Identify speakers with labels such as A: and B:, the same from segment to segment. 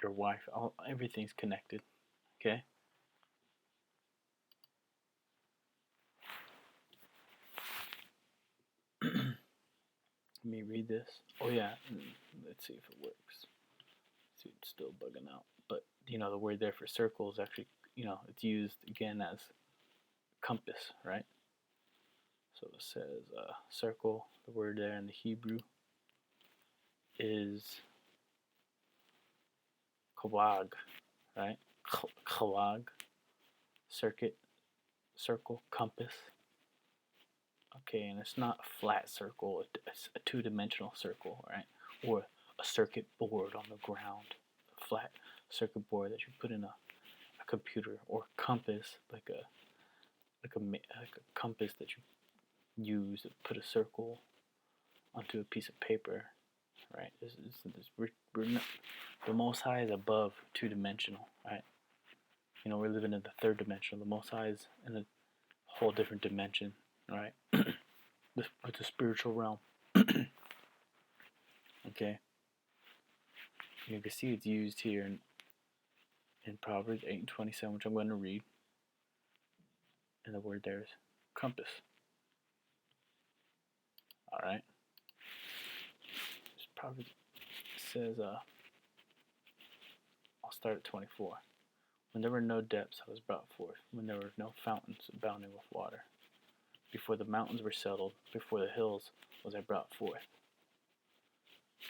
A: your wife, everything's connected. Okay. Let me read this. Oh yeah, let's see if it works. Let's see, it's still bugging out. But the word there for circle is actually, it's used again as compass, right? So it says circle. The word there in the Hebrew is kawag, right? Kawag, circuit, circle, compass. Okay, and it's not a flat circle, it's a two-dimensional circle, right? Or a circuit board on the ground, a flat circuit board that you put in a computer, or compass, like a compass that you use to put a circle onto a piece of paper, right? We're not, the Most High is above two-dimensional, right? We're living in the third dimension. The Most High is in a whole different dimension, right? With the spiritual realm. Okay, you can see it's used here in Proverbs 8:27, which I'm going to read. And the word there is compass. All right. This Proverbs says, I'll start at 24. When there were no depths, I was brought forth. When there were no fountains abounding with water. Before the mountains were settled, before the hills was I brought forth.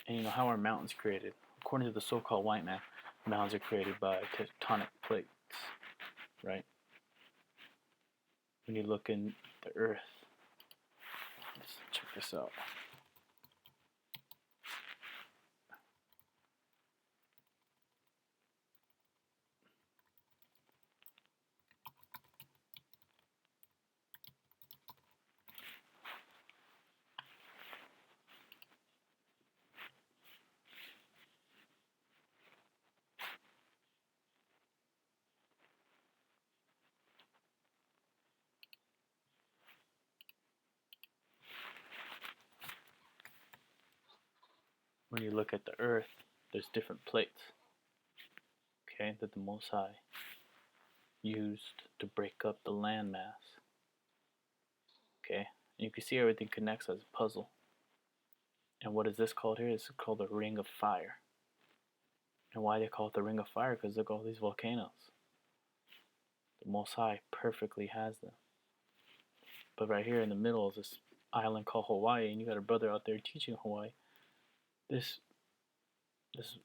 A: And you know how are mountains created? According to the so-called white man, mountains are created by tectonic plates, right? When you look in the earth, let's check this out. When you look at the earth, there's different plates, okay, that the Most High used to break up the landmass, okay? And you can see everything connects as a puzzle. And what is this called here? It's called the Ring of Fire. And why they call it the Ring of Fire? Because look at all these volcanoes. The Most High perfectly has them. But right here in the middle is this island called Hawaii, and you got a brother out there teaching Hawaii. This,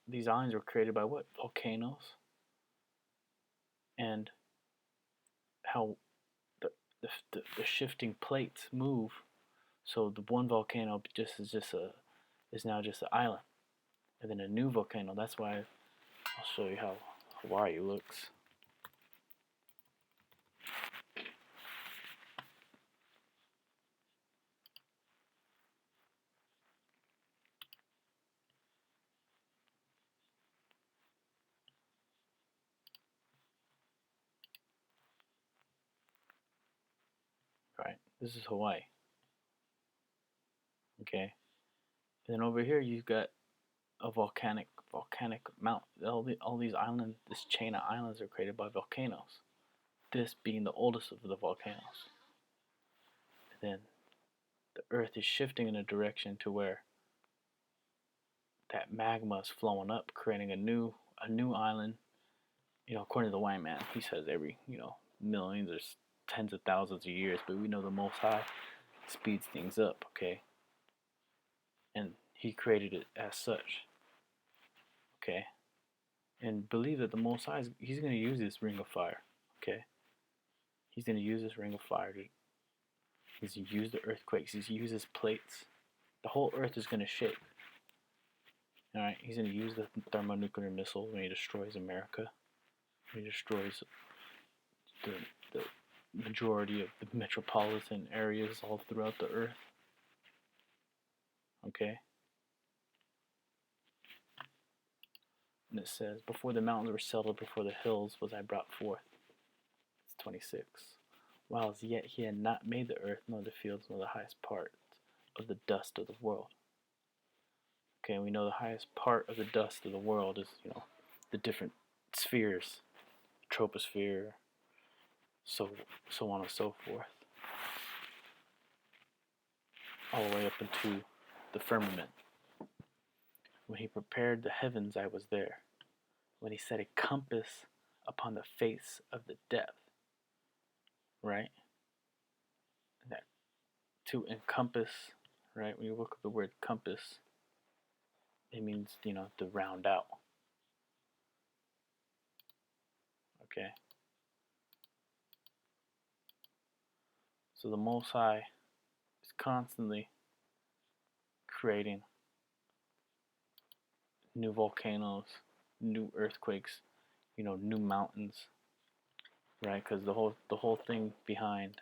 A: these islands were created by what? Volcanoes. And how the shifting plates move. So the one volcano is now just an island, and then a new volcano. That's why I'll show you how Hawaii looks. Right, this is Hawaii. Okay, and then over here you've got a volcanic mount. All these islands, this chain of islands are created by volcanoes. This being the oldest of the volcanoes. And then the Earth is shifting in a direction to where that magma is flowing up, creating a new island. According to the white man, he says every millions or tens of thousands of years, but we know the Most High speeds things up. Okay, and he created it as such. Okay, and believe that the Most High he's going to use this ring of fire. Okay, he's going to use this ring of fire. He's going to use the earthquakes. He's going to use his plates. The whole earth is going to shake. All right, he's going to use the thermonuclear missile when he destroys America. He destroys the majority of the metropolitan areas all throughout the earth. Okay? And it says, before the mountains were settled, before the hills was I brought forth. It's 26. While as yet he had not made the earth, nor the fields, nor the highest part of the dust of the world. Okay, we know the highest part of the dust of the world is, the different spheres, troposphere, so on and so forth, all the way up into the firmament. When he prepared the heavens, I was there. When he set a compass upon the face of the depth, right? And that to encompass, right? When you look at the word compass, it means, to round out. Okay? So the Most High is constantly creating new volcanoes, new earthquakes, new mountains, right? Because the whole thing behind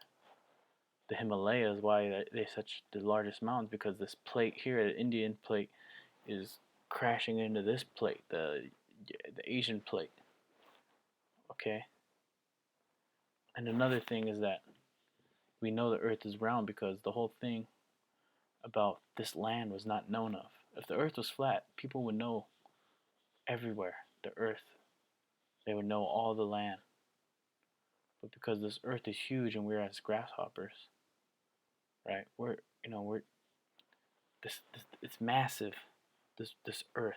A: the Himalayas, why they're such the largest mountains, because this plate here, the Indian plate, is crashing into this plate, the Asian plate. Okay. And another thing is that we know the Earth is round because the whole thing about this land was not known of. If the Earth was flat, people would know everywhere the Earth. They would know all the land. But because this Earth is huge and we're as grasshoppers, right? We're this it's massive. This Earth.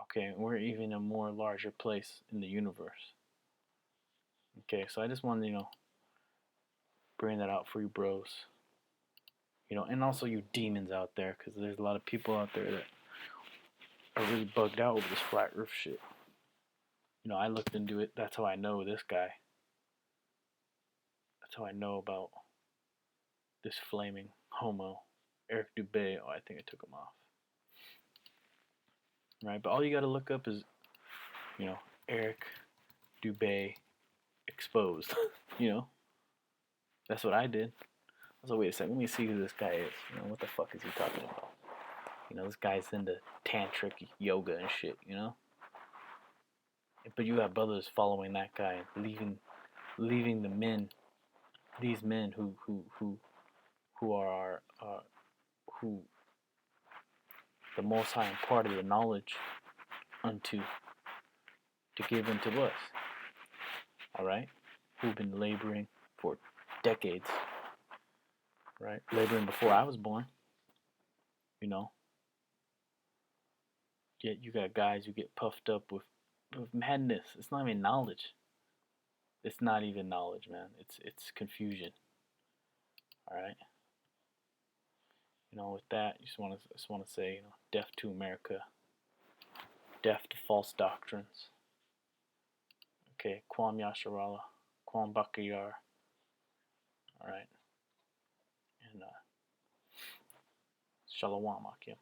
A: Okay, we're even a more larger place in the universe. Okay, so I just wanted to, bring that out for you bros. And also you demons out there, because there's a lot of people out there that are really bugged out with this flat earth shit. I looked into it. That's how I know this guy. That's how I know about this flaming homo, Eric Dubé. Oh, I think I took him off. Right, but all you gotta look up is, Eric Dubé exposed. That's what I did. So wait a second, let me see who this guy is. What the fuck is he talking about? This guy's into tantric yoga and shit. But you have brothers following that guy, leaving the men, these men who are our, who the Most High imparted the knowledge unto, to give unto us. All right, who've been laboring for decades. Right, laboring before I was born. Yet you got guys who get puffed up with madness. It's not even knowledge. It's not even knowledge, man. It's confusion. All right. With that, I just want to say, death to America, death to false doctrines. Okay, Kwam Yasharala, Kwam Bakayar. All right, and Shalom Akim.